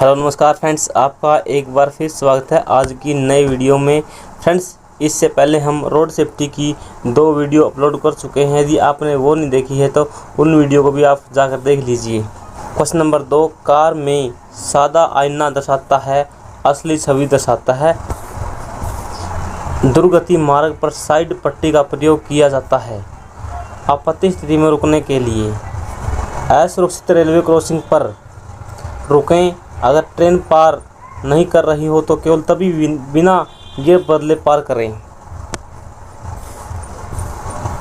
Hello नमस्कार friends, आपका एक बार फिर स्वागत है आज की नई वीडियो में। फ्रेंड्स, इससे पहले हम रोड सेफ्टी की 2 वीडियो अपलोड कर चुके हैं। यदि आपने वो नहीं देखी है तो उन वीडियो को भी आप जाकर देख लीजिए। क्वेश्चन नंबर 2, कार में सादा आईना दर्शाता है, असली छवि दर्शाता है। दुर्गति मार्ग पर साइड पट्टी का प्रयोग किया जाता है आपत्ति स्थिति में रुकने के लिए। असुरक्षित रेलवे क्रॉसिंग पर रुकें। अगर ट्रेन पार नहीं कर रही हो तो केवल तभी बिना गियर बदले पार करें।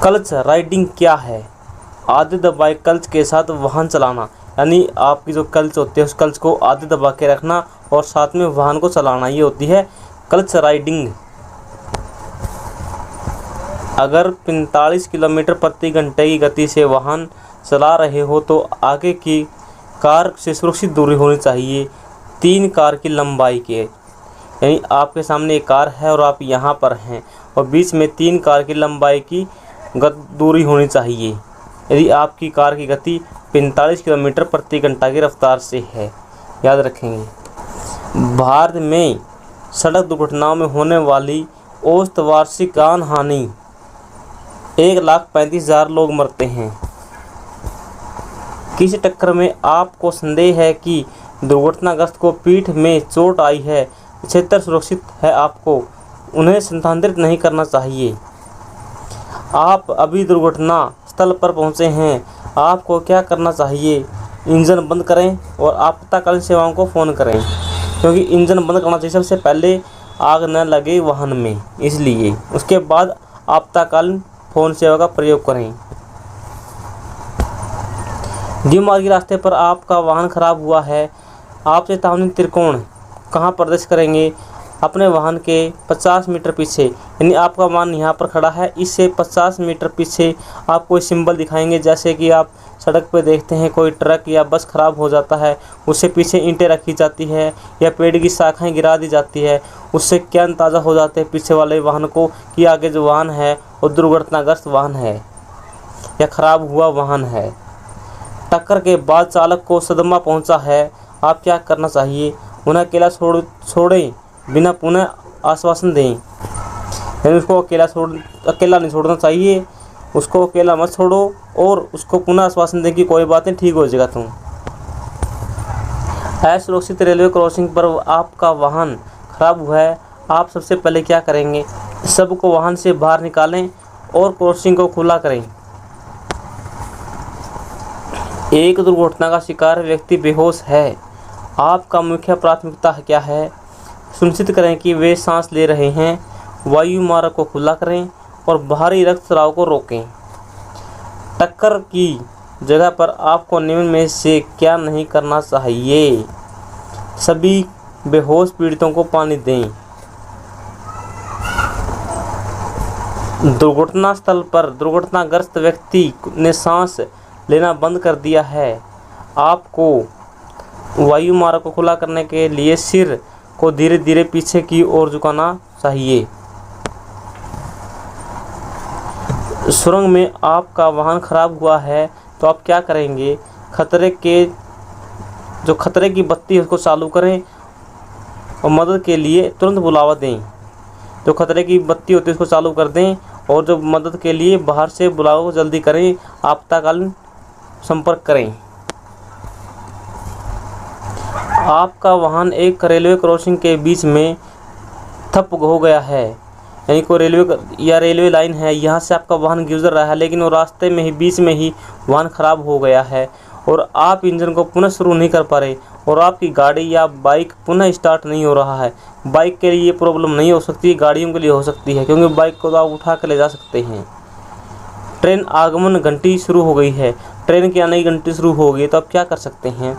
क्लच राइडिंग क्या है? आधे दबाए क्लच के साथ वाहन चलाना, यानी आपकी जो क्लच होती है उस क्लच को आधे दबा के रखना और साथ में वाहन को चलाना, ये होती है क्लच राइडिंग। अगर 45 किलोमीटर प्रति घंटे की गति से वाहन चला रहे हो तो आगे की कार से सुरक्षित दूरी होनी चाहिए 3 कार की लंबाई के, यानी आपके सामने एक कार है और आप यहाँ पर हैं और बीच में 3 कार की लंबाई की दूरी होनी चाहिए यदि आपकी कार की गति 45 किलोमीटर प्रति घंटा की रफ्तार से है। याद रखेंगे। भारत में सड़क दुर्घटनाओं में होने वाली औसत वार्षिक जान हानि 1,35,000 लोग मरते हैं। किसी टक्कर में आपको संदेह है कि दुर्घटनाग्रस्त को पीठ में चोट आई है, क्षेत्र सुरक्षित है, आपको उन्हें स्थानांतरित नहीं करना चाहिए। आप अभी दुर्घटना स्थल पर पहुंचे हैं, आपको क्या करना चाहिए? इंजन बंद करें और आपातकालीन सेवाओं को फ़ोन करें, क्योंकि इंजन बंद करना चाहिए सबसे पहले, आग न लगे वाहन में, इसलिए उसके बाद आपातकालीन फ़ोन सेवा का प्रयोग करें। द्विमार्गी रास्ते पर आपका वाहन खराब हुआ है, आप चेतावनी त्रिकोण कहाँ प्रदर्शित करेंगे? अपने वाहन के 50 मीटर पीछे, यानी आपका वाहन यहाँ पर खड़ा है, इससे 50 मीटर पीछे आप कोई सिंबल दिखाएंगे। जैसे कि आप सड़क पर देखते हैं कोई ट्रक या बस खराब हो जाता है, उससे पीछे ईंटें रखी जाती है या पेड़ की शाखाएँ गिरा दी जाती है, उससे क्या अंदाज़ा हो जाता है पीछे वाले वाहन को कि आगे जो वाहन है वो दुर्घटनाग्रस्त वाहन है या खराब हुआ वाहन है। टक्कर के बाद चालक को सदमा पहुंचा है, आप क्या करना चाहिए? उन्हें अकेला छोड़ें बिना पुनः आश्वासन दें, यानी उसको अकेला नहीं छोड़ना चाहिए, उसको अकेला मत छोड़ो और उसको पुनः आश्वासन दें कि कोई बात नहीं, ठीक हो जाएगा तुम। असुरक्षित रेलवे क्रॉसिंग पर आपका वाहन खराब हुआ है, आप सबसे पहले क्या करेंगे? सबको वाहन से बाहर निकालें और क्रॉसिंग को खुला करें। एक दुर्घटना का शिकार व्यक्ति बेहोश है, आपका मुख्य प्राथमिकता क्या है? सुनिश्चित करें कि वे सांस ले रहे हैं, वायु मार्ग को खुला करें और बाहरी रक्तस्राव को रोकें। टक्कर की जगह पर आपको निम्न में से क्या नहीं करना चाहिए? सभी बेहोश पीड़ितों को पानी दें। दुर्घटना स्थल पर दुर्घटनाग्रस्त व्यक्ति ने सांस लेना बंद कर दिया है, आपको वायु मार्ग को खुला करने के लिए सिर को धीरे धीरे पीछे की ओर झुकाना चाहिए। सुरंग में आपका वाहन खराब हुआ है तो आप क्या करेंगे? खतरे की बत्ती है उसको चालू करें और मदद के लिए तुरंत बुलावा दें। जो खतरे की बत्ती होती है उसको चालू कर दें और जो मदद के लिए बाहर से बुलावा को जल्दी करें, आपातकालीन संपर्क करें। आपका वाहन एक रेलवे क्रॉसिंग के बीच में ठप हो गया है, यानी कोई रेलवे लाइन है, यहाँ से आपका वाहन गुजर रहा है लेकिन वो रास्ते में ही बीच में ही वाहन खराब हो गया है और आप इंजन को पुनः शुरू नहीं कर पा रहे और आपकी गाड़ी या बाइक पुनः स्टार्ट नहीं हो रहा है। बाइक के लिए ये प्रॉब्लम नहीं हो सकती, गाड़ियों के लिए हो सकती है, क्योंकि बाइक को तो आप उठा कर ले जा सकते हैं। ट्रेन आगमन घंटी शुरू हो गई है, ट्रेन की आने की घंटी शुरू हो गई, तो आप क्या कर सकते हैं?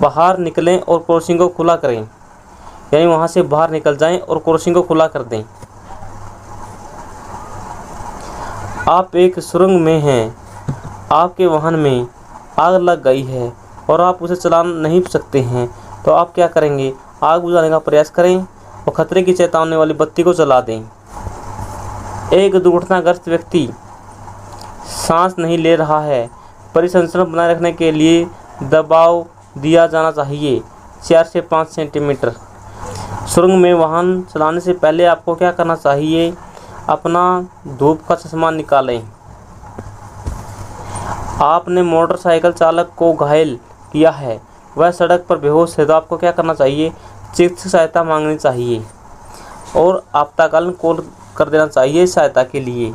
बाहर निकलें और क्रॉसिंग को खुला करें, यानी वहाँ से बाहर निकल जाएं और क्रॉसिंग को खुला कर दें। आप एक सुरंग में हैं, आपके वाहन में आग लग गई है और आप उसे चला नहीं सकते हैं, तो आप क्या करेंगे? आग बुझाने का प्रयास करें और खतरे की चेतावनी वाली बत्ती को जला दें। एक दुर्घटनाग्रस्त व्यक्ति सांस नहीं ले रहा है, परिसंचरण बनाए रखने के लिए दबाव दिया जाना चाहिए। 4 से 5 सेंटीमीटर। सुरंग में वाहन चलाने से पहले आपको क्या करना चाहिए? अपना धूप का चश्मा निकालें। आपने मोटरसाइकिल चालक को घायल किया है, वह सड़क पर बेहोश है, तो आपको क्या करना चाहिए? चिकित्सक सहायता मांगनी चाहिए और आपातकालीन कॉल कर देना चाहिए सहायता के लिए,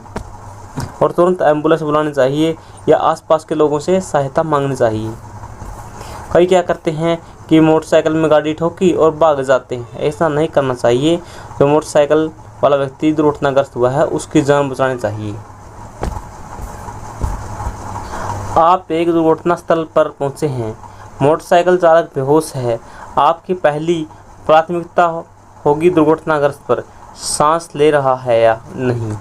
और तुरंत एम्बुलेंस बुलानी चाहिए या आसपास के लोगों से सहायता मांगनी चाहिए। कई क्या करते हैं कि मोटरसाइकिल में गाड़ी ठोकी और भाग जाते हैं। ऐसा नहीं करना चाहिए। जो मोटरसाइकिल वाला व्यक्ति दुर्घटनाग्रस्त हुआ है उसकी जान बचानी चाहिए। आप एक दुर्घटना स्थल पर पहुंचे हैं, मोटरसाइकिल चालक बेहोश है, आपकी पहली प्राथमिकता होगी दुर्घटनाग्रस्त पर सांस ले रहा है या नहीं,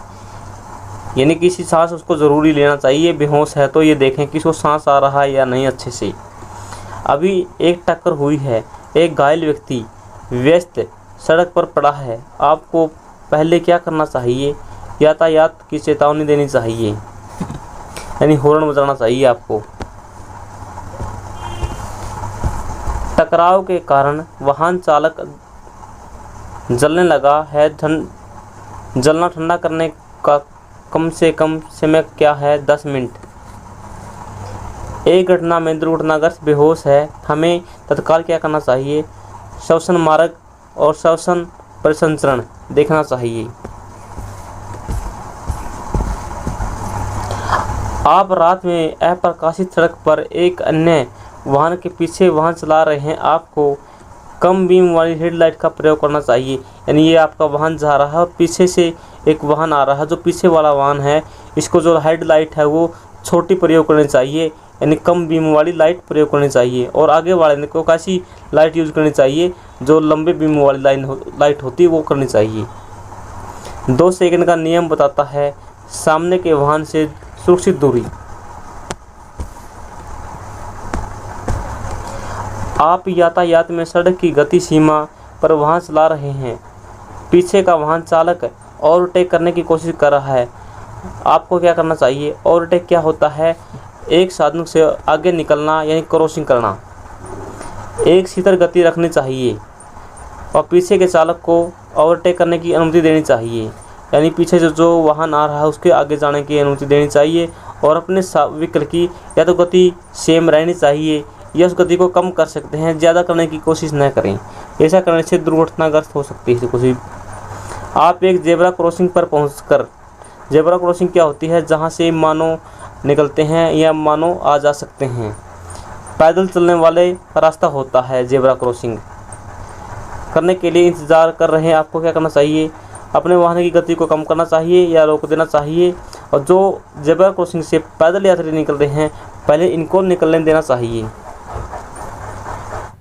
यानी किसी सांस उसको ज़रूरी लेना चाहिए। बेहोश है तो ये देखें कि उसको सांस आ रहा है या नहीं अच्छे से। अभी एक टक्कर हुई है, एक घायल व्यक्ति व्यस्त सड़क पर पड़ा है, आपको पहले क्या करना चाहिए? यातायात की चेतावनी देनी चाहिए, यानी हॉर्न बजाना चाहिए आपको। टकराव के कारण वाहन चालक जलने लगा है, जलना ठंडा करने का कम से कम समय क्या है? 10 मिनट। एक घटना में दुर्घटनाग्रस्त बेहोश है, हमें तत्काल क्या करना चाहिए? श्वसन मार्ग और श्वसन परिसंचरण देखना चाहिए। आप रात में अप्रकाशित सड़क पर एक अन्य वाहन के पीछे वाहन चला रहे हैं, आपको कम बीम वाली हेडलाइट का प्रयोग करना चाहिए। यानी ये आपका वाहन जा रहा है और पीछे से एक वाहन आ रहा है, जो पीछे वाला वाहन है इसको जो हेडलाइट है वो छोटी प्रयोग करनी चाहिए, यानी कम बीम वाली लाइट प्रयोग करनी चाहिए। और आगे वाले को कैसी लाइट यूज़ करनी चाहिए? जो लंबे बीम वाली लाइट होती है वो करनी चाहिए। 2 सेकंड का नियम बताता है सामने के वाहन से सुरक्षित दूरी। आप यातायात में सड़क की गति सीमा पर वाहन चला रहे हैं, पीछे का वाहन चालक ओवरटेक करने की कोशिश कर रहा है, आपको क्या करना चाहिए? ओवरटेक क्या होता है? एक साधन से आगे निकलना, यानी क्रॉसिंग करना। एक स्थिर गति रखनी चाहिए और पीछे के चालक को ओवरटेक करने की अनुमति देनी चाहिए, यानी पीछे से जो वाहन आ रहा है उसके आगे जाने की अनुमति देनी चाहिए। और अपने व्हीकल की या तो गति सेम रहनी चाहिए या उस गति को कम कर सकते हैं, ज़्यादा करने की कोशिश न करें। ऐसा करने से दुर्घटनाग्रस्त हो सकती है कोई। आप एक जेब्रा क्रॉसिंग पर पहुंचकर, जेब्रा क्रॉसिंग क्या होती है? जहां से मानव निकलते हैं या मानव आ जा सकते हैं, पैदल चलने वाले रास्ता होता है। जेब्रा क्रॉसिंग करने के लिए इंतज़ार कर रहे हैं, आपको क्या करना चाहिए? अपने वाहन की गति को कम करना चाहिए या रोक देना चाहिए। और जो जेब्रा क्रॉसिंग से पैदल यात्री निकल रहे हैं, पहले इनको निकलने देना चाहिए।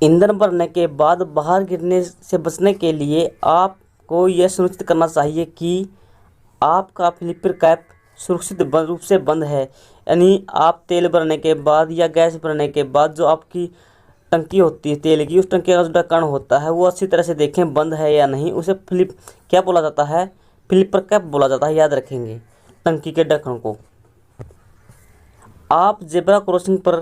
ईंधन भरने के बाद बाहर गिरने से बचने के लिए आपको यह सुनिश्चित करना चाहिए कि आपका फ्लिपर कैप सुरक्षित रूप से बंद है। यानी आप तेल भरने के बाद या गैस भरने के बाद जो आपकी टंकी होती है तेल की, उस टंकी का जो ढक्कन होता है वो अच्छी तरह से देखें बंद है या नहीं। उसे क्या बोला जाता है? फ्लिपर कैप बोला जाता है, याद रखेंगे टंकी के ढक्कन को। आप जेब्रा क्रॉसिंग पर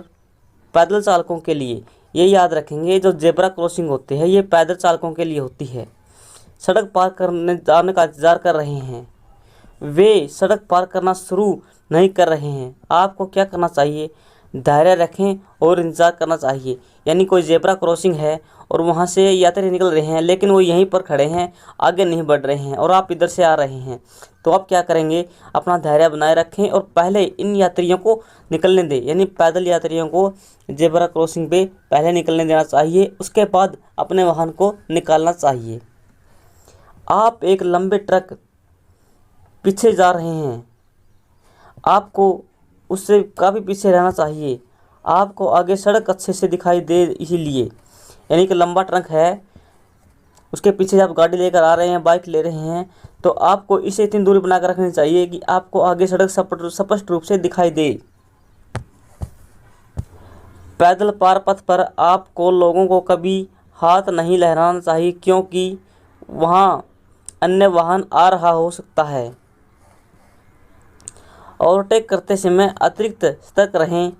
पैदल चालकों के लिए ये याद रखेंगे, जो जेब्रा क्रॉसिंग होती है ये पैदल चालकों के लिए होती है। सड़क पार करने जाने का इंतज़ार कर रहे हैं, वे सड़क पार करना शुरू नहीं कर रहे हैं, आपको क्या करना चाहिए? धैर्य रखें और इंतज़ार करना चाहिए। यानी कोई जेब्रा क्रॉसिंग है और वहाँ से यात्री निकल रहे हैं, लेकिन वो यहीं पर खड़े हैं, आगे नहीं बढ़ रहे हैं और आप इधर से आ रहे हैं, तो आप क्या करेंगे? अपना धैर्य बनाए रखें और पहले इन यात्रियों को निकलने दें। यानी पैदल यात्रियों को जेब्रा क्रॉसिंग पे पहले निकलने देना चाहिए, उसके बाद अपने वाहन को निकालना चाहिए। आप एक लंबे ट्रक पीछे जा रहे हैं, आपको उससे काफ़ी पीछे रहना चाहिए। आपको आगे सड़क अच्छे से दिखाई दे, इसीलिए यानी कि लंबा ट्रक है, उसके पीछे आप गाड़ी लेकर आ रहे हैं, बाइक ले रहे हैं, तो आपको इसे इतनी दूरी बनाकर रखनी चाहिए कि आपको आगे सड़क स्पष्ट रूप से दिखाई दे। पैदल पार पथ पर आपको लोगों को कभी हाथ नहीं लहराना चाहिए, क्योंकि वहाँ अन्य वाहन आ रहा हो सकता है। ओवरटेक करते समय अतिरिक्त सतर्क रहें।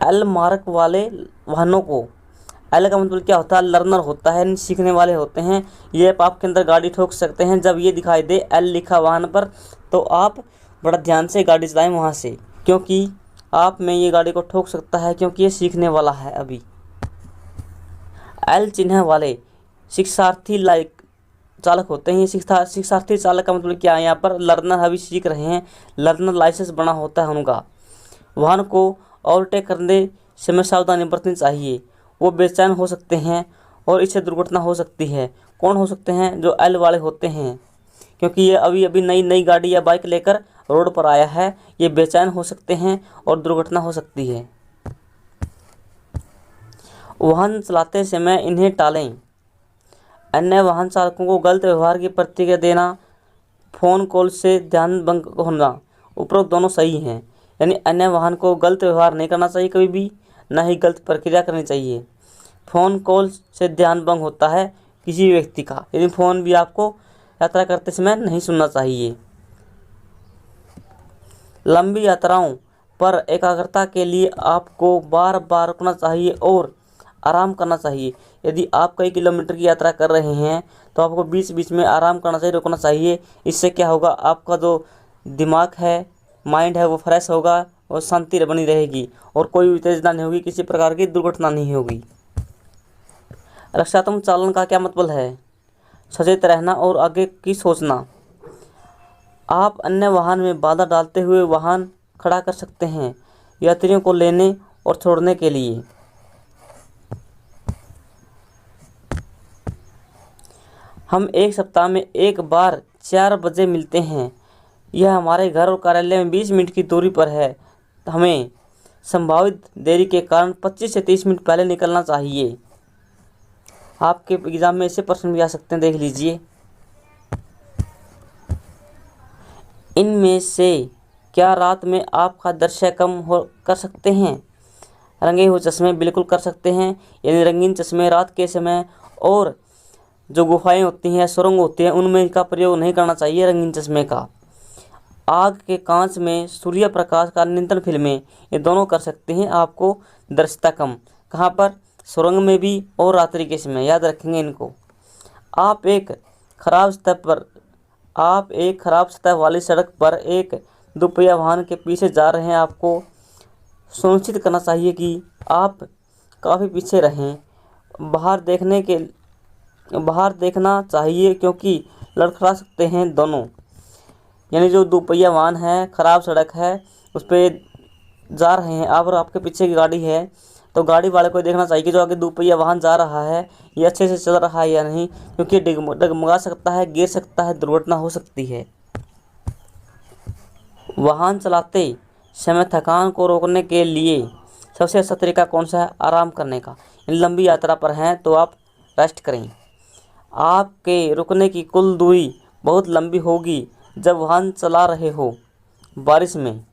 एल मार्क वाले वाहनों को एल का मतलब क्या होता है, लर्नर होता है, सीखने वाले होते हैं। ये आपके अंदर गाड़ी ठोक सकते हैं। जब ये दिखाई दे एल लिखा वाहन पर तो आप बड़ा ध्यान से गाड़ी चलाएं वहाँ से, क्योंकि आप में ये गाड़ी को ठोक सकता है, क्योंकि ये सीखने वाला है अभी। एल चिन्ह वाले शिक्षार्थी लाइक चालक होते हैं। ये शिक्षार्थी चालक का मतलब क्या है, यहाँ पर लर्नर अभी सीख रहे हैं, लर्नर लाइसेंस बना होता है उनका। वाहन को ओवरटेक करने समय सावधानी बरतनी चाहिए। वो बेचैन हो सकते हैं और इससे दुर्घटना हो सकती है। कौन हो सकते हैं, जो एल वाले होते हैं, क्योंकि ये अभी अभी नई गाड़ी या बाइक लेकर रोड पर आया है। ये बेचैन हो सकते हैं और दुर्घटना हो सकती है। वाहन चलाते समय इन्हें टालें। अन्य वाहन चालकों को गलत व्यवहार की प्रतिक्रिया देना, फ़ोन कॉल से ध्यान भंग होना, उपरोक्त दोनों सही हैं। यानी अन्य वाहन को गलत व्यवहार नहीं करना चाहिए कभी भी, ना ही गलत प्रक्रिया करनी चाहिए। फ़ोन कॉल से ध्यान भंग होता है किसी व्यक्ति का, यानी फ़ोन भी आपको यात्रा करते समय नहीं सुनना चाहिए। लंबी यात्राओं पर एकाग्रता के लिए आपको बार बार रुकना चाहिए और आराम करना चाहिए। यदि आप कई किलोमीटर की यात्रा कर रहे हैं तो आपको बीच बीच में आराम करना चाहिए, रुकना चाहिए। इससे क्या होगा, आपका जो दिमाग है, माइंड है, वो फ्रेश होगा और शांति बनी रहेगी और कोई भी उत्तेजना नहीं होगी, किसी प्रकार की दुर्घटना नहीं होगी। रक्षात्मक चालन का क्या मतलब है, सचेत रहना और आगे की सोचना। आप अन्य वाहन में बाधा डालते हुए वाहन खड़ा कर सकते हैं यात्रियों को लेने और छोड़ने के लिए। हम एक सप्ताह में एक बार 4 बजे मिलते हैं। यह हमारे घर और कार्यालय में 20 मिनट की दूरी पर है। हमें संभावित देरी के कारण 25 से 30 मिनट पहले निकलना चाहिए। आपके एग्ज़ाम में ऐसे प्रश्न भी आ सकते हैं, देख लीजिए। इनमें से क्या रात में आपका दृश्य कम कर सकते हैं। रंगे हुए चश्मे बिल्कुल कर सकते हैं, यानी रंगीन चश्मे रात के समय, और जो गुफाएं होती हैं, सुरंग होती हैं, उनमें का प्रयोग नहीं करना चाहिए रंगीन चश्मे का। आग के कांच में सूर्य प्रकाश का नियंत्रण फिल्में, ये दोनों कर सकते हैं आपको दृश्यता कम। कहाँ पर, सुरंग में भी और रात्रि के समय, याद रखेंगे इनको। आप एक खराब सतह वाली सड़क पर एक दोपहिया वाहन के पीछे जा रहे हैं। आपको सुनिश्चित करना चाहिए कि आप काफ़ी पीछे रहें। बाहर देखना चाहिए, क्योंकि लड़खड़ा सकते हैं दोनों। यानी जो दोपहिया वाहन है, ख़राब सड़क है, उस पर जा रहे हैं आप और आपके पीछे की गाड़ी है, तो गाड़ी वाले को देखना चाहिए कि जो आगे दोपहिया वाहन जा रहा है ये अच्छे से चल रहा है या नहीं, क्योंकि डगमगा सकता है, गिर सकता है, दुर्घटना हो सकती है। वाहन चलाते समय थकान को रोकने के लिए सबसे अच्छा तरीका कौन सा है, आराम करने का। लंबी यात्रा पर हैं तो आप रेस्ट करें। आपके रुकने की कुल दूरी बहुत लंबी होगी जब वाहन चला रहे हो। बारिश में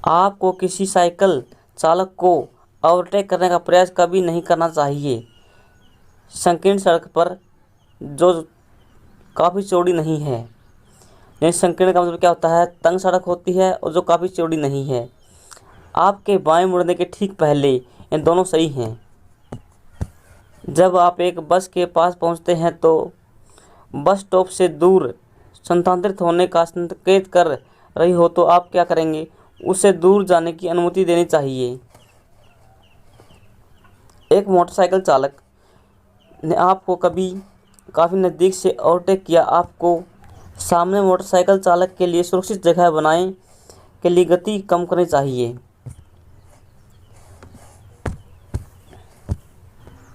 आपको किसी साइकिल चालक को ओवरटेक करने का प्रयास कभी नहीं करना चाहिए संकीर्ण सड़क पर जो काफ़ी चौड़ी नहीं है। यानी संकीर्ण का मतलब क्या होता है, तंग सड़क होती है और जो काफ़ी चौड़ी नहीं है। आपके बाएं मुड़ने के ठीक पहले, ये दोनों सही हैं। जब आप एक बस के पास पहुंचते हैं तो बस स्टॉप से दूर स्थानांतरित होने का संकेत कर रही हो तो आप क्या करेंगे, उसे दूर जाने की अनुमति देनी चाहिए। एक मोटरसाइकिल चालक ने आपको कभी काफ़ी नज़दीक से ओवरटेक किया। आपको सामने मोटरसाइकिल चालक के लिए सुरक्षित जगह बनाने के लिए गति कम करनी चाहिए।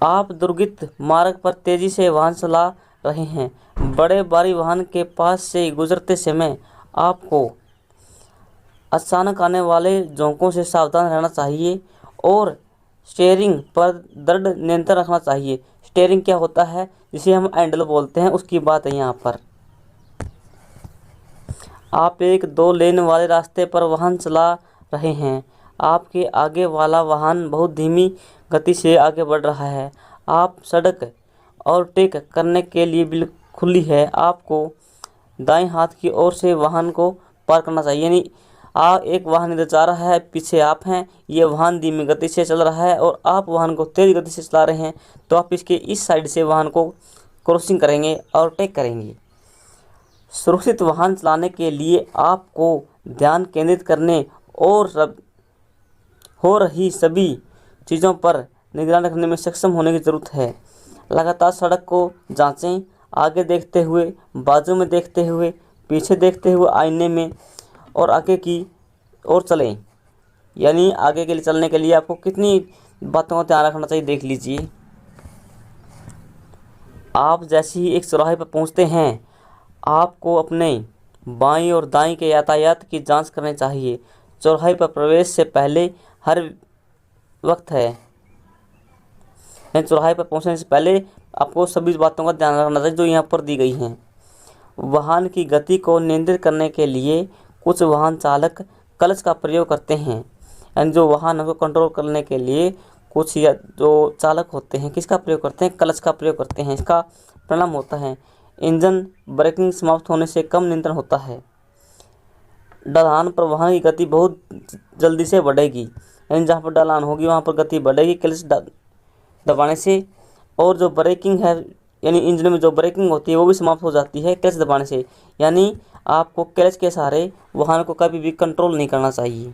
आप दुर्गत मार्ग पर तेज़ी से वाहन चला रहे हैं। बड़े भारी वाहन के पास से गुजरते समय आपको अचानक आने वाले झोंकों से सावधान रहना चाहिए और स्टीयरिंग पर दृढ़ नियंत्रण रखना चाहिए। स्टीयरिंग क्या होता है, जिसे हम हैंडल बोलते हैं, उसकी बात है यहाँ पर। आप एक 2 लेन वाले रास्ते पर वाहन चला रहे हैं। आपके आगे वाला वाहन बहुत धीमी गति से आगे बढ़ रहा है। आप सड़क ओवरटेक करने के लिए बिल्कुल खुली है। आपको दाएं हाथ की ओर से वाहन को पार करना चाहिए, यानी एक वाहन इधर जा रहा है, पीछे आप हैं, ये वाहन धीमी गति से चल रहा है और आप वाहन को तेज गति से चला रहे हैं, तो आप इसके इस साइड से वाहन को क्रॉसिंग करेंगे और टेक करेंगे। सुरक्षित वाहन चलाने के लिए आपको ध्यान केंद्रित करने और हो रही सभी चीज़ों पर निगरानी रखने में सक्षम होने की ज़रूरत है। लगातार सड़क को जांचें, आगे देखते हुए, बाजू में देखते हुए, पीछे देखते हुए आईने में, और आगे की ओर चलें। यानी आगे के लिए चलने के लिए आपको कितनी बातों का ध्यान रखना चाहिए देख लीजिए। आप जैसे ही एक चौराहे पर पहुंचते हैं, आपको अपने बाईं और दाईं के यातायात की जांच करनी चाहिए। चौराहे पर प्रवेश से पहले हर वक्त है, चौराहे पर पहुंचने से पहले आपको सभी बातों का ध्यान रखना चाहिए जो यहाँ पर दी गई हैं। वाहन की गति को नियंत्रित करने के लिए कुछ वाहन चालक क्लच का प्रयोग करते हैं। यानी जो वाहन को कंट्रोल करने के लिए कुछ या जो चालक होते हैं किसका प्रयोग करते हैं, क्लच का प्रयोग करते हैं। इसका परिणाम होता है इंजन ब्रेकिंग समाप्त होने से कम नियंत्रण होता है। ढलान पर वाहन की गति बहुत जल्दी से बढ़ेगी, यानी जहाँ पर ढलान होगी वहाँ पर गति बढ़ेगी क्लच दबाने से। और जो ब्रेकिंग है, यानी इंजन में जो ब्रेकिंग होती है वो भी समाप्त हो जाती है क्लच दबाने से। यानी आपको क्लच के सहारे वाहन को कभी भी कंट्रोल नहीं करना चाहिए।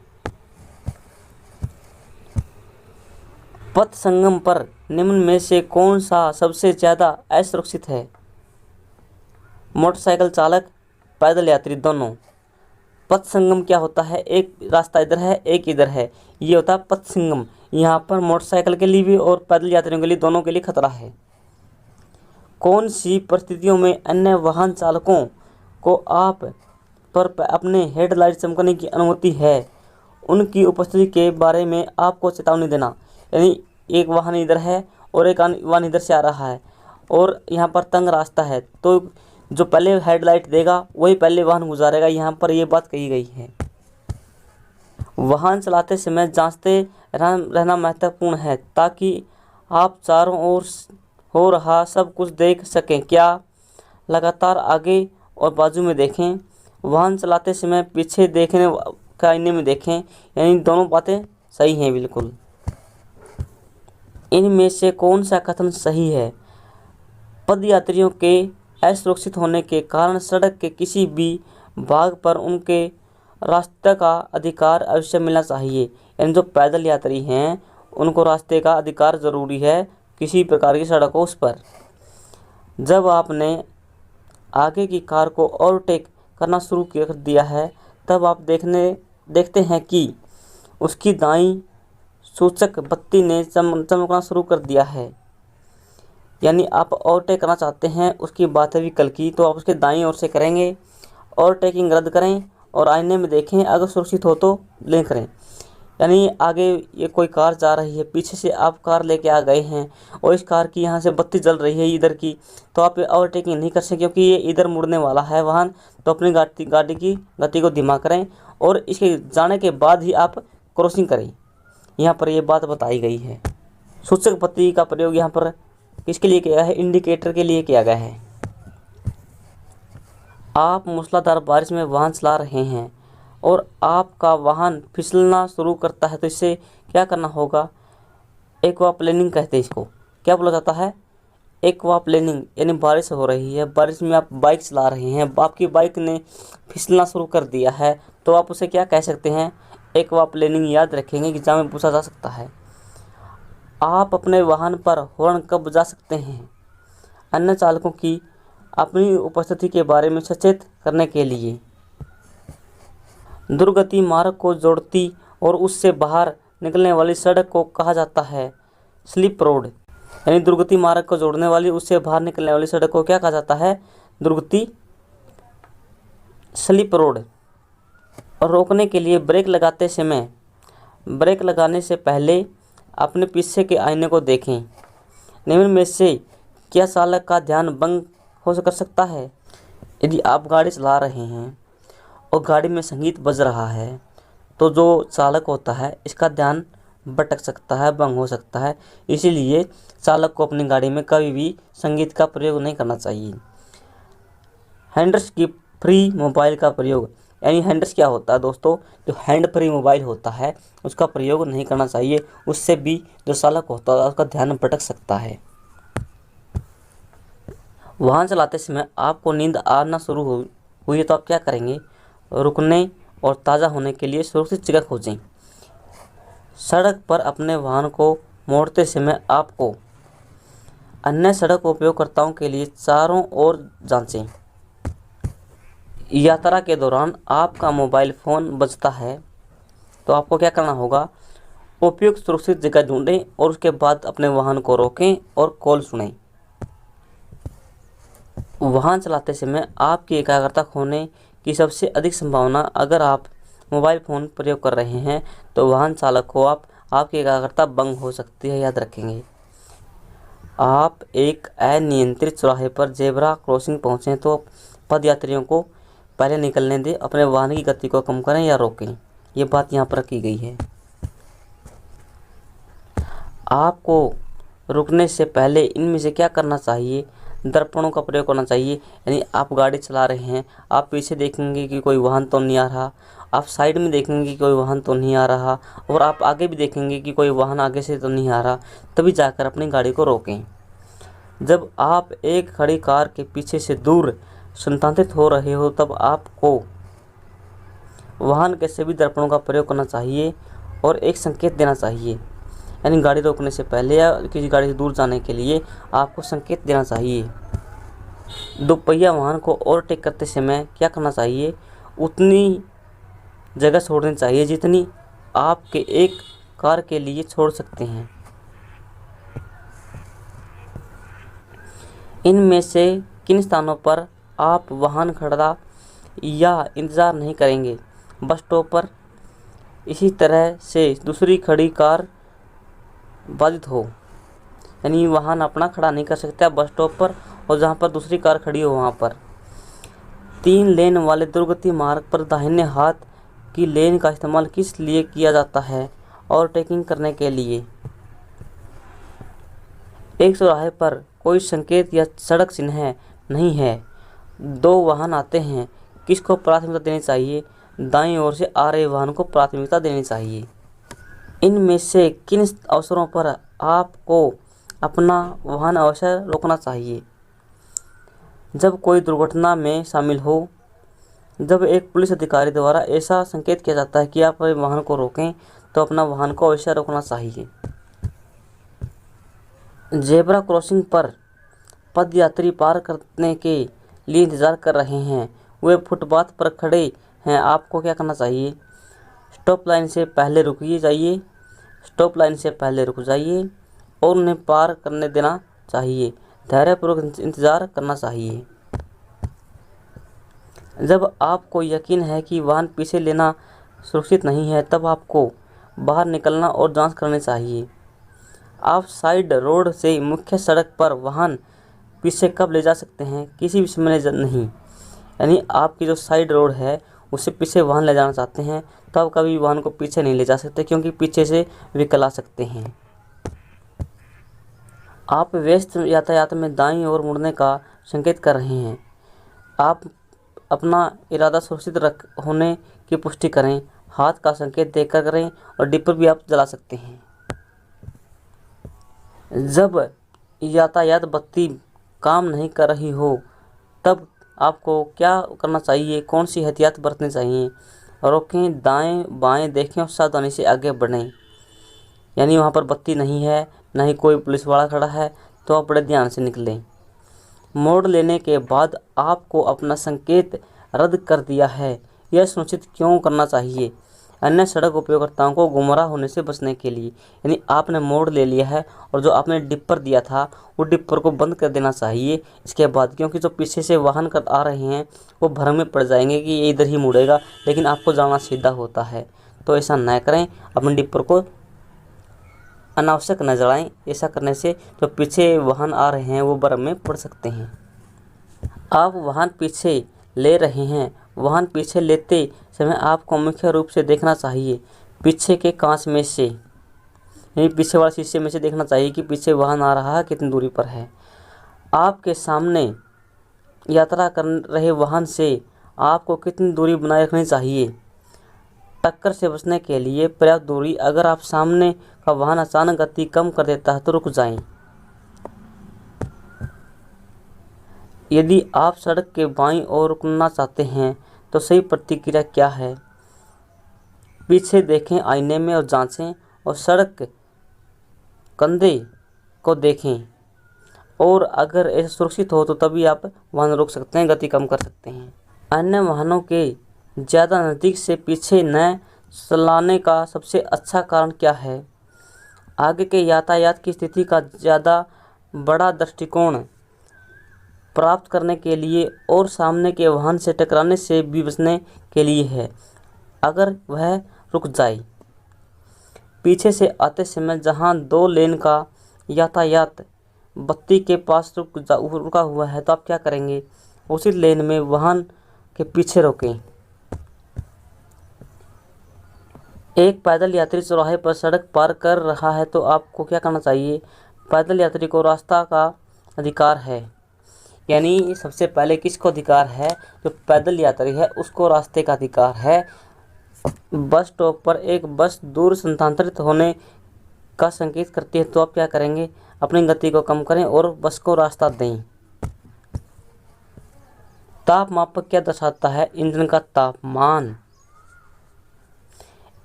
पथ संगम पर निम्न में से कौन सा सबसे ज़्यादा असुरक्षित है? मोटरसाइकिल चालक, पैदल यात्री दोनों। पथ संगम क्या होता है? एक रास्ता इधर है, एक इधर है, ये होता है पथ संगम। यहाँ पर मोटरसाइकिल के लिए भी और पैदल यात्रियों के लिए, दोनों के लिए खतरा है। कौन सी परिस्थितियों में अन्य वाहन चालकों को आप पर अपने हेडलाइट चमकने की अनुमति है? उनकी उपस्थिति के बारे में आपको चेतावनी देना। यानी एक वाहन इधर है और एक वाहन इधर से आ रहा है और यहाँ पर तंग रास्ता है, तो जो पहले हेडलाइट देगा वही पहले वाहन गुजारेगा। यहाँ पर ये बात कही गई है। वाहन चलाते समय जांचते रहना महत्वपूर्ण है ताकि आप चारों ओर हो रहा सब कुछ देख सकें। क्या? लगातार आगे और बाजू में देखें। वाहन चलाते समय पीछे देखने के आईने में देखें। यानी दोनों बातें सही हैं बिल्कुल। इनमें से कौन सा कथन सही है? पदयात्रियों के असुरक्षित होने के कारण सड़क के किसी भी भाग पर उनके रास्ते का अधिकार अवश्य मिलना चाहिए। यानी जो पैदल यात्री हैं उनको रास्ते का अधिकार ज़रूरी है किसी प्रकार की सड़क हो उस पर। जब आपने आगे की कार को ओवरटेक करना शुरू कर दिया है, तब आप देखते हैं कि उसकी दाईं सूचक बत्ती ने चमकना शुरू कर दिया है। यानी आप ओवरटेक करना चाहते हैं, उसकी बात है व्हीकल की, तो आप उसके दाईं ओर से करेंगे। ओवरटेकिंग रद्द करें और आईने में देखें, अगर सुरक्षित हो तो ले करें। यानी आगे ये कोई कार जा रही है, पीछे से आप कार लेके आ गए हैं और इस कार की यहाँ से बत्ती जल रही है इधर की, तो आप ओवरटेकिंग नहीं कर सकते क्योंकि ये इधर मुड़ने वाला है वाहन। तो अपनी गाड़ी की गति को धीमा करें और इसके जाने के बाद ही आप क्रॉसिंग करें। यहाँ पर ये बात बताई गई है। सूचक बत्ती का प्रयोग यहाँ पर किसके लिए किया है? इंडिकेटर के लिए किया गया है। आप मूसलाधार बारिश में वाहन चला रहे हैं और आपका वाहन फिसलना शुरू करता है, तो इससे क्या करना होगा? एक्वाप्लेनिंग कहते हैं इसको। क्या बोला जाता है? एक्वाप्लेनिंग। यानी बारिश हो रही है, बारिश में आप बाइक चला रहे हैं, आपकी बाइक ने फिसलना शुरू कर दिया है, तो आप उसे क्या कह सकते हैं? एक्वाप्लेनिंग। याद रखेंगे, एग्जाम में पूछा जा सकता है। आप अपने वाहन पर हॉर्न कब बजा सकते हैं? अन्य चालकों की अपनी उपस्थिति के बारे में सचेत करने के लिए। दुर्गति मार्ग को जोड़ती और उससे बाहर निकलने वाली सड़क को कहा जाता है स्लिप रोड। यानी दुर्गति मार्ग को जोड़ने वाली, उससे बाहर निकलने वाली सड़क को क्या कहा जाता है? दुर्गति स्लिप रोड। और रोकने के लिए ब्रेक लगाते समय ब्रेक लगाने से पहले अपने पीछे के आईने को देखें। निम्न में से क्या चालक का ध्यान भंग हो कर सकता है? यदि आप गाड़ी चला रहे हैं और गाड़ी में संगीत बज रहा है, तो जो चालक होता है इसका ध्यान भटक सकता है, भंग हो सकता है। इसीलिए चालक को अपनी गाड़ी में कभी भी संगीत का प्रयोग नहीं करना चाहिए। हैंड्स की फ्री मोबाइल का प्रयोग। यानी हैंड्स क्या होता है दोस्तों, जो हैंड फ्री मोबाइल होता है उसका प्रयोग नहीं करना चाहिए, उससे भी जो चालक होता है उसका ध्यान भटक सकता है। वाहन चलाते समय आपको नींद आना शुरू हुई है तो आप क्या करेंगे, रुकने और ताज़ा होने के लिए सुरक्षित जगह खोजें। सड़क पर अपने वाहन को मोड़ते समय आपको अन्य सड़क उपयोगकर्ताओं के लिए चारों ओर जांचें। यात्रा के दौरान आपका मोबाइल फ़ोन बजता है तो आपको क्या करना होगा, उपयुक्त सुरक्षित जगह ढूंढें और उसके बाद अपने वाहन को रोकें और कॉल सुनें। वाहन चलाते समय आपकी एकाग्रता खोने की सबसे अधिक संभावना, अगर आप मोबाइल फ़ोन प्रयोग कर रहे हैं तो वाहन चालक को आपकी एकाग्रता भंग हो सकती है, याद रखेंगे। आप एक अनियंत्रित चौराहे पर जेब्रा क्रॉसिंग पहुँचें तो पदयात्रियों को पहले निकलने दें, अपने वाहन की गति को कम करें या रोकें, ये बात यहाँ पर की गई है। आपको रुकने से पहले इनमें से क्या करना चाहिए, दर्पणों का प्रयोग करना चाहिए। यानी आप गाड़ी चला रहे हैं, आप पीछे देखेंगे कि कोई वाहन तो नहीं आ रहा, आप साइड में देखेंगे कि कोई वाहन तो नहीं आ रहा, और आप आगे भी देखेंगे कि कोई वाहन आगे से तो नहीं आ रहा, तभी जाकर अपनी गाड़ी को रोकें। जब आप एक खड़ी कार के पीछे से दूर स्थानांतरित हो रहे हो तब आपको वाहन के सभी दर्पणों का प्रयोग करना चाहिए और एक संकेत देना चाहिए। यानी गाड़ी रोकने से पहले या किसी गाड़ी से दूर जाने के लिए आपको संकेत देना चाहिए। दोपहिया वाहन को ओवरटेक करते समय क्या करना चाहिए, उतनी जगह छोड़नी चाहिए जितनी आपके एक कार के लिए छोड़ सकते हैं। इनमें से किन स्थानों पर आप वाहन खड़ा या इंतज़ार नहीं करेंगे, बस स्टॉप पर, इसी तरह से दूसरी खड़ी कार बाधित हो, यानी वाहन अपना खड़ा नहीं कर सकता बस स्टॉप पर, और जहाँ पर दूसरी कार खड़ी हो वहाँ पर। 3 लेन वाले दुर्गति मार्ग पर दाहिने हाथ की लेन का इस्तेमाल किस लिए किया जाता है, ओवरटेकिंग करने के लिए। एक चौराहे पर कोई संकेत या सड़क चिन्ह नहीं है, 2 वाहन आते हैं, किसको प्राथमिकता देनी चाहिए, दाईं ओर से आ रहे वाहन को प्राथमिकता देनी चाहिए। इनमें से किन अवसरों पर आपको अपना वाहन अवश्य रोकना चाहिए, जब कोई दुर्घटना में शामिल हो, जब एक पुलिस अधिकारी द्वारा ऐसा संकेत किया जाता है कि आप अपने वाहन को रोकें तो अपना वाहन को अवश्य रोकना चाहिए। जेब्रा क्रॉसिंग पर पदयात्री पार करने के लिए इंतज़ार कर रहे हैं, वे फुटपाथ पर खड़े हैं, आपको क्या करना चाहिए, स्टॉप लाइन से पहले रुक जाइए और उन्हें पार करने देना चाहिए, धैर्यपूर्वक इंतज़ार करना चाहिए। जब आपको यकीन है कि वाहन पीछे लेना सुरक्षित नहीं है तब आपको बाहर निकलना और जांच करनी चाहिए। आप साइड रोड से मुख्य सड़क पर वाहन पीछे कब ले जा सकते हैं, किसी भी समय नहीं। यानी आपकी जो साइड रोड है उससे पीछे वाहन ले जाना चाहते हैं तो आप कभी वाहन को पीछे नहीं ले जा सकते, क्योंकि पीछे से व्हीकल आ सकते हैं। आप व्यस्त यातायात में दाईं ओर मुड़ने का संकेत कर रहे हैं, आप अपना इरादा सुरक्षित होने की पुष्टि करें, हाथ का संकेत देकर करें, और डिपर भी आप जला सकते हैं। जब यातायात बत्ती काम नहीं कर रही हो तब आपको क्या करना चाहिए, कौन सी एहतियात बरतनी चाहिए, रोकें, दाएं बाएं देखें और सावधानी से आगे बढ़ें। यानी वहाँ पर बत्ती नहीं है, ना ही कोई पुलिस वाला खड़ा है, तो आप बड़े ध्यान से निकलें। मोड़ लेने के बाद आपको अपना संकेत रद्द कर दिया है, यह सुनिश्चित क्यों करना चाहिए, अन्य सड़क उपयोगकर्ताओं को गुमराह होने से बचने के लिए। यानी आपने मोड़ ले लिया है और जो आपने डिपर दिया था वो डिपर को बंद कर देना चाहिए इसके बाद, क्योंकि जो पीछे से वाहन कर आ रहे हैं वो भ्रम में पड़ जाएंगे कि ये इधर ही मुड़ेगा, लेकिन आपको जाना सीधा होता है। तो ऐसा न करें, अपने डिपर को अनावश्यक न जलाएं, ऐसा करने से जो पीछे वाहन आ रहे हैं वो भ्रम में पड़ सकते हैं। आप वाहन पीछे ले रहे हैं, वाहन पीछे लेते समय आपको मुख्य रूप से देखना चाहिए पीछे के कांच में से, यानी पीछे वाले शीशे में से देखना चाहिए कि पीछे वाहन आ रहा है, कितनी दूरी पर है। आपके सामने यात्रा कर रहे वाहन से आपको कितनी दूरी बनाए रखनी चाहिए? टक्कर से बचने के लिए पर्याप्त दूरी। अगर आप सामने का वाहन अचानक गति कम कर देता है तो रुक जाएं। यदि आप सड़क के बाईं ओर रुकना चाहते हैं तो सही प्रतिक्रिया क्या है? पीछे देखें, आईने में और जांचें, और सड़क कंधे को देखें, और अगर ऐसा सुरक्षित हो तो तभी आप वाहन रोक सकते हैं, गति कम कर सकते हैं। अन्य वाहनों के ज़्यादा नज़दीक से पीछे न चलाने का सबसे अच्छा कारण क्या है? आगे के यातायात की स्थिति का ज़्यादा बड़ा दृष्टिकोण प्राप्त करने के लिए और सामने के वाहन से टकराने से भी बचने के लिए है। अगर वह रुक जाए। पीछे से आते समय जहां 2 लेन का यातायात बत्ती के पास रुका हुआ है तो आप क्या करेंगे? उसी लेन में वाहन के पीछे रोकें। एक पैदल यात्री चौराहे पर सड़क पार कर रहा है तो आपको क्या करना चाहिए? पैदल यात्री को रास्ता का अधिकार है। यानी सबसे पहले किसको अधिकार है? जो पैदल यात्री है उसको रास्ते का अधिकार है। बस स्टॉप पर एक बस दूर स्थानांतरित होने का संकेत करती है तो आप क्या करेंगे? अपनी गति को कम करें और बस को रास्ता दें। तापमापक क्या दर्शाता है? इंजन का तापमान।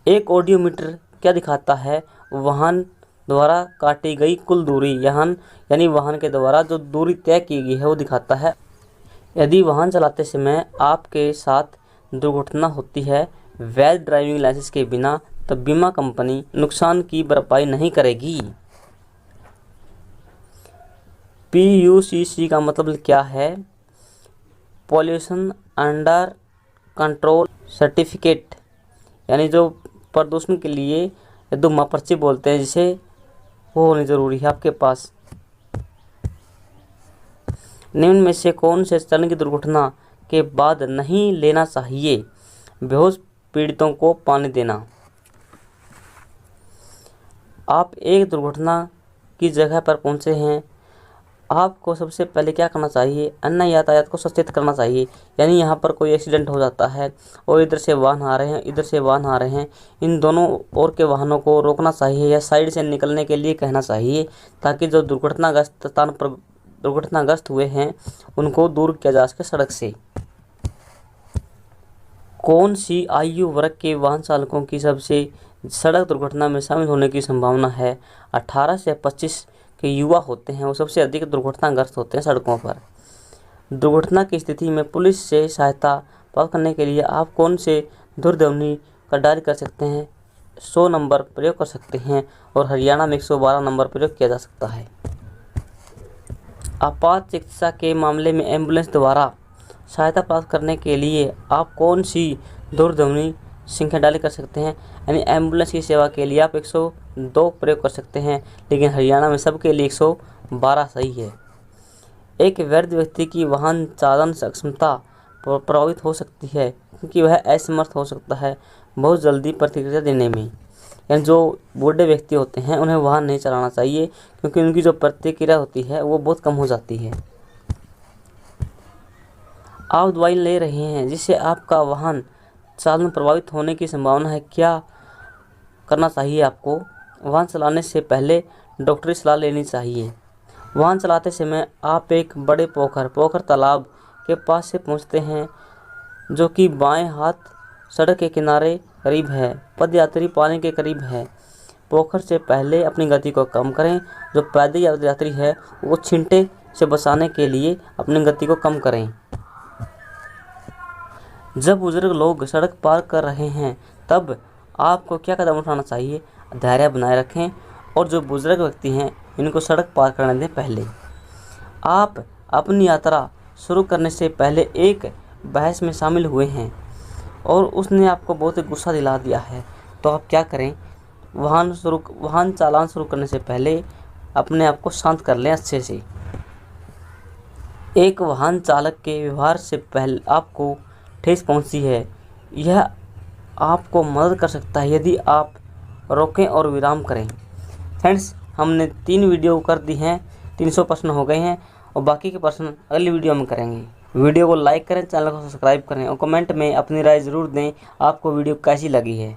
एक ऑडियोमीटर क्या दिखाता है? वाहन द्वारा काटी गई कुल दूरी। यानी वाहन के द्वारा जो दूरी तय की गई है वो दिखाता है। यदि वाहन चलाते समय आपके साथ दुर्घटना होती है वैध ड्राइविंग लाइसेंस के बिना, तो बीमा कंपनी नुकसान की भरपाई नहीं करेगी। PUCC का मतलब क्या है? पॉल्यूशन अंडर कंट्रोल सर्टिफिकेट, यानी जो प्रदूषण के लिए दुम्मा पर्ची बोलते हैं, जिसे वो होनी ज़रूरी है आपके पास। निम्न में से कौन से चलन की दुर्घटना के बाद नहीं लेना चाहिए? बेहोश पीड़ितों को पानी देना। आप एक दुर्घटना की जगह पर पहुंचे हैं, आपको सबसे पहले क्या करना चाहिए? अन्य यातायात को सचेत करना चाहिए। यानी यहाँ पर कोई एक्सीडेंट हो जाता है और इधर से वाहन आ रहे हैं, इधर से वाहन आ रहे हैं, इन दोनों ओर के वाहनों को रोकना चाहिए या साइड से निकलने के लिए कहना चाहिए, ताकि जो दुर्घटनाग्रस्त स्थान पर दुर्घटनाग्रस्त हुए हैं उनको दूर किया जा सके सड़क से। कौन सी आयु वर्ग के वाहन चालकों की सबसे सड़क दुर्घटना में शामिल होने की संभावना है? 18 से 25 के युवा होते हैं, वो सबसे अधिक दुर्घटनाग्रस्त होते हैं सड़कों पर। दुर्घटना की स्थिति में पुलिस से सहायता प्राप्त करने के लिए आप कौन से दूरध्वनि का डायल कर सकते हैं? 100 नंबर प्रयोग कर सकते हैं और हरियाणा में 112 नंबर प्रयोग किया जा सकता है। आपात चिकित्सा के मामले में एम्बुलेंस द्वारा सहायता प्राप्त करने के लिए आप कौन सी दूरध्वनि संख्या डायल कर सकते हैं? यानी एम्बुलेंस की सेवा के लिए आप 102 प्रयोग कर सकते हैं, लेकिन हरियाणा में सबके लिए 112 सही है। एक वृद्ध व्यक्ति की वाहन चालन क्षमता प्रभावित हो सकती है क्योंकि वह असमर्थ हो सकता है बहुत जल्दी प्रतिक्रिया देने में। यानी जो बूढ़े व्यक्ति होते हैं उन्हें वाहन नहीं चलाना चाहिए क्योंकि उनकी जो प्रतिक्रिया होती है वो बहुत कम हो जाती है। आप दवाई ले रहे हैं जिससे आपका वाहन चालन प्रभावित होने की संभावना है, क्या करना चाहिए आपको? वाहन चलाने से पहले डॉक्टरी सलाह लेनी चाहिए। वाहन चलाते समय आप एक बड़े पोखर तालाब के पास से पहुंचते हैं जो कि बाएं हाथ सड़क के किनारे करीब है, पदयात्री पानी के करीब है। पोखर से पहले अपनी गति को कम करें। जो पैदल यात्री है वो छींटे से बचाने के लिए अपनी गति को कम करें। जब बुजुर्ग लोग सड़क पार कर रहे हैं तब आपको क्या कदम उठाना चाहिए? धैर्य बनाए रखें और जो बुजुर्ग व्यक्ति हैं इनको सड़क पार करने दें। पहले आप अपनी यात्रा शुरू करने से पहले एक बहस में शामिल हुए हैं और उसने आपको बहुत गुस्सा दिला दिया है, तो आप क्या करें? वाहन चालान शुरू करने से पहले अपने आप को शांत कर लें अच्छे से। एक वाहन चालक के व्यवहार से पहले आपको ठेस पहुंची है, यह आपको मदद कर सकता है यदि आप रोकें और विराम करें। फ्रेंड्स, हमने 3 वीडियो कर दी हैं, 300 प्रश्न हो गए हैं और बाकी के प्रश्न अगली वीडियो में करेंगे। वीडियो को लाइक करें, चैनल को सब्सक्राइब करें और कमेंट में अपनी राय ज़रूर दें आपको वीडियो कैसी लगी है।